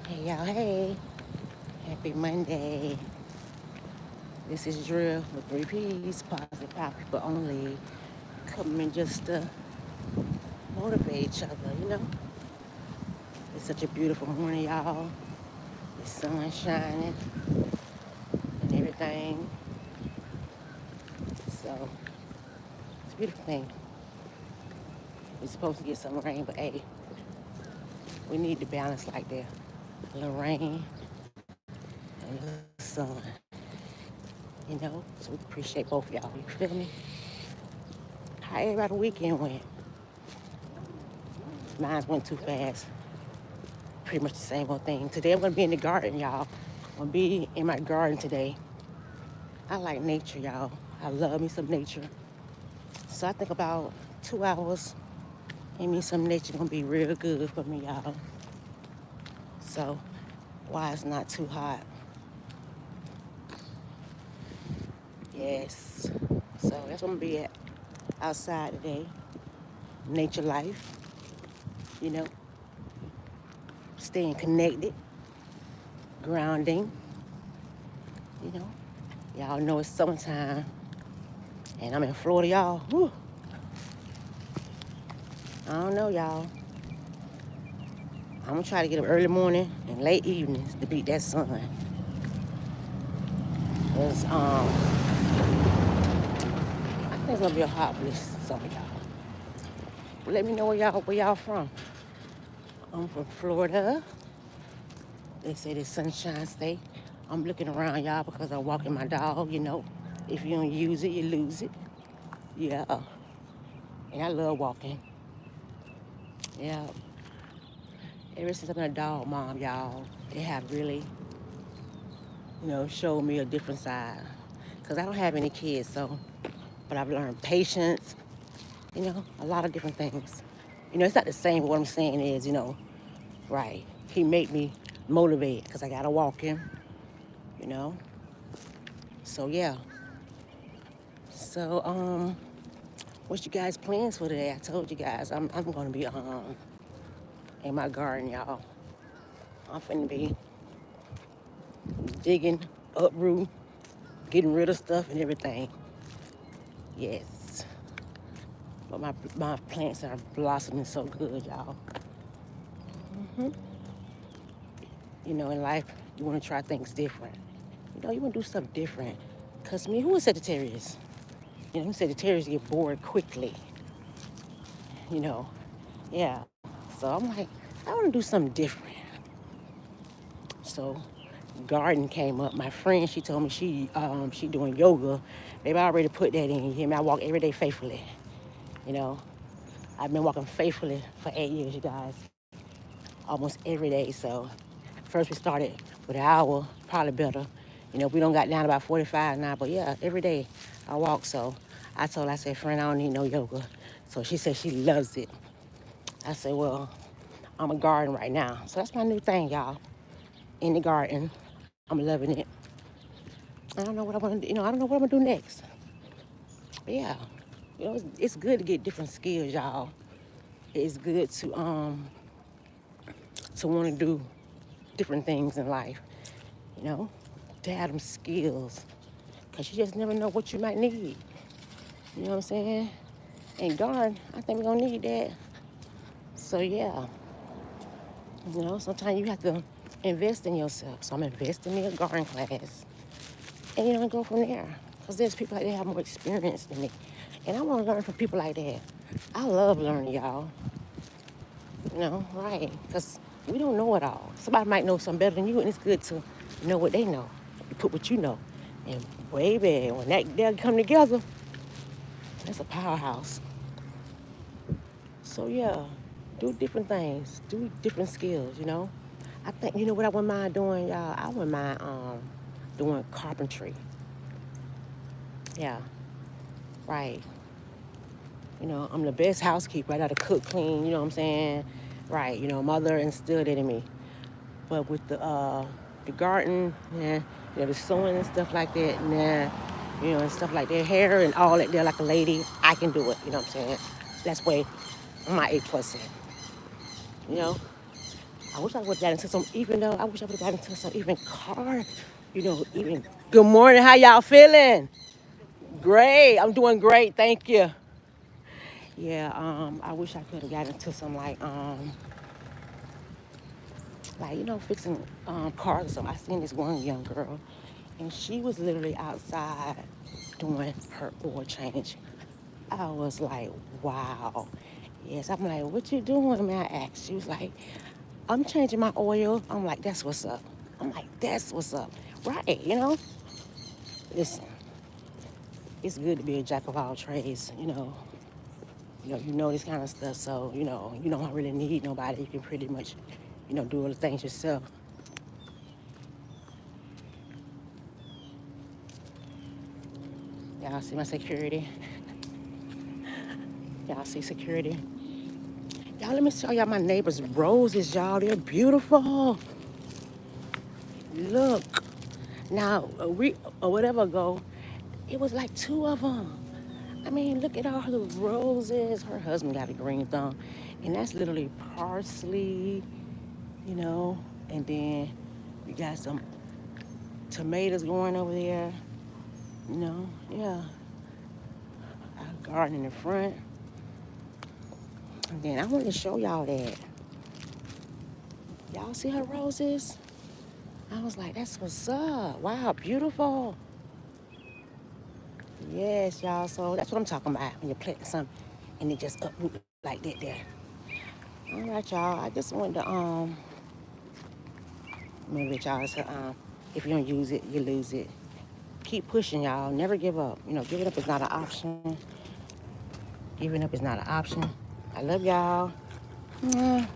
Hey y'all, hey. Happy Monday. This is Drill with 3Ps, positive power people only. Coming just to motivate each other. It's such a beautiful morning, y'all. The sun shining and everything. So, it's a beautiful thing. We're supposed to get some rain, but hey, we need the balance like that. A little rain and a little sun. So we can appreciate both y'all. You feel me? How everybody weekend went? Mine went too fast. Pretty much the same old thing. Today I'm gonna be in the garden, y'all. I'm gonna be in my garden today. I like nature, y'all. I love me some nature. So I think about 2 hours and me some nature gonna be real good for me, y'all. So why it's not too hot? Yes. So that's what I'm gonna be at outside today. Nature life, you know, staying connected, grounding, you know. Y'all know it's summertime and I'm in Florida, y'all. Whew. I don't know, y'all. I'm gonna try to get up early morning and late evenings to beat that sun. Cause I think it's gonna be a hot this summer, y'all. But let me know where y'all from. I'm from Florida. They say the sunshine state. I'm looking around, y'all, because I'm walking my dog. If you don't use it, you lose it. Yeah. And I love walking. Yeah. Ever since I've been a dog mom, y'all, they have really, showed me a different side. Cause I don't have any kids, but I've learned patience, a lot of different things. It's not the same, but what I'm saying is, right, he made me motivated because I got to walk him, you know. So, yeah. So, what's you guys' plans for today? I told you guys I'm going to be in my garden, y'all. I'm finna be digging, uproot, getting rid of stuff and everything. Yes. But my plants are blossoming so good, y'all. hmm In life, you want to try things different. You want to do stuff different. Because me, who is Sagittarius? Sagittarius get bored quickly. You know, yeah. So I'm like, I want to do something different. So garden came up. My friend, she told me she doing yoga. Maybe I already put that in. You hear me? I walk every day faithfully. You know, I've been walking faithfully for 8 years, you guys. Almost every day. So first we started with an hour, probably better. We don't got down about 45 now, but yeah, every day I walk. So I said, friend, I don't need no yoga. So she said she loves it. I said, well, I'm a garden right now. So that's my new thing, y'all. In the garden. I'm loving it. I don't know what I want to do. I don't know what I'm going to do next. But yeah, it's good to get different skills, y'all. It's good to want to do different things in life, you know, to have them skills. Because you just never know what you might need. You know what I'm saying? And garden, I think we're going to need that. So yeah, sometimes you have to invest in yourself. So I'm investing in a garden class. And go from there. Because there's people like that have more experience than me. And I want to learn from people like that. I love learning, y'all. Right. Because we don't know it all. Somebody might know something better than you, and it's good to know what they know. You put what you know. And baby, when they'll come together, that's a powerhouse. So yeah, do different things. Do different skills. I think, what I wouldn't mind doing, y'all? I wouldn't mind doing carpentry. Yeah, right. I'm the best housekeeper. I got to cook clean, you know what I'm saying? Right, mother instilled it in me. But with the garden, yeah, the sewing and stuff like that, nah, and stuff like that, hair and all that there like a lady, I can do it, you know what I'm saying? That's way I'm my A plus in, you know? I wish I would have got into some, even though I wish I would have got into some even car, even. Good morning, how y'all feeling? Great, I'm doing great, thank you. Yeah, I wish I could have got into some fixing cars or something. I seen this one young girl, and she was literally outside doing her oil change. I was like, wow. Yes, I'm like, what you doing, man? I asked. She was like, I'm changing my oil. I'm like, that's what's up. I'm like, that's what's up. Right. Listen, it's good to be a jack of all trades, this kind of stuff. So, you don't really need nobody. You can pretty much, do all the things yourself. Y'all see my security? Y'all see security? Y'all, let me show y'all my neighbor's roses, y'all. They're beautiful. Look. Now, a week or whatever ago, it was like two of them. I mean, look at all the roses. Her husband got a green thumb. And that's literally parsley, you know. And then we got some tomatoes going over there, Yeah. A garden in the front. And then I wanted to show y'all that. Y'all see her roses? I was like, that's what's up. Wow, beautiful. Yes, y'all. So that's what I'm talking about when you're planting something and it just uproot like that there. All right, y'all. I just wanted to maybe y'all to if you don't use it, you lose it. Keep pushing, y'all. Never give up. Giving up is not an option. Giving up is not an option. I love y'all. Mwah.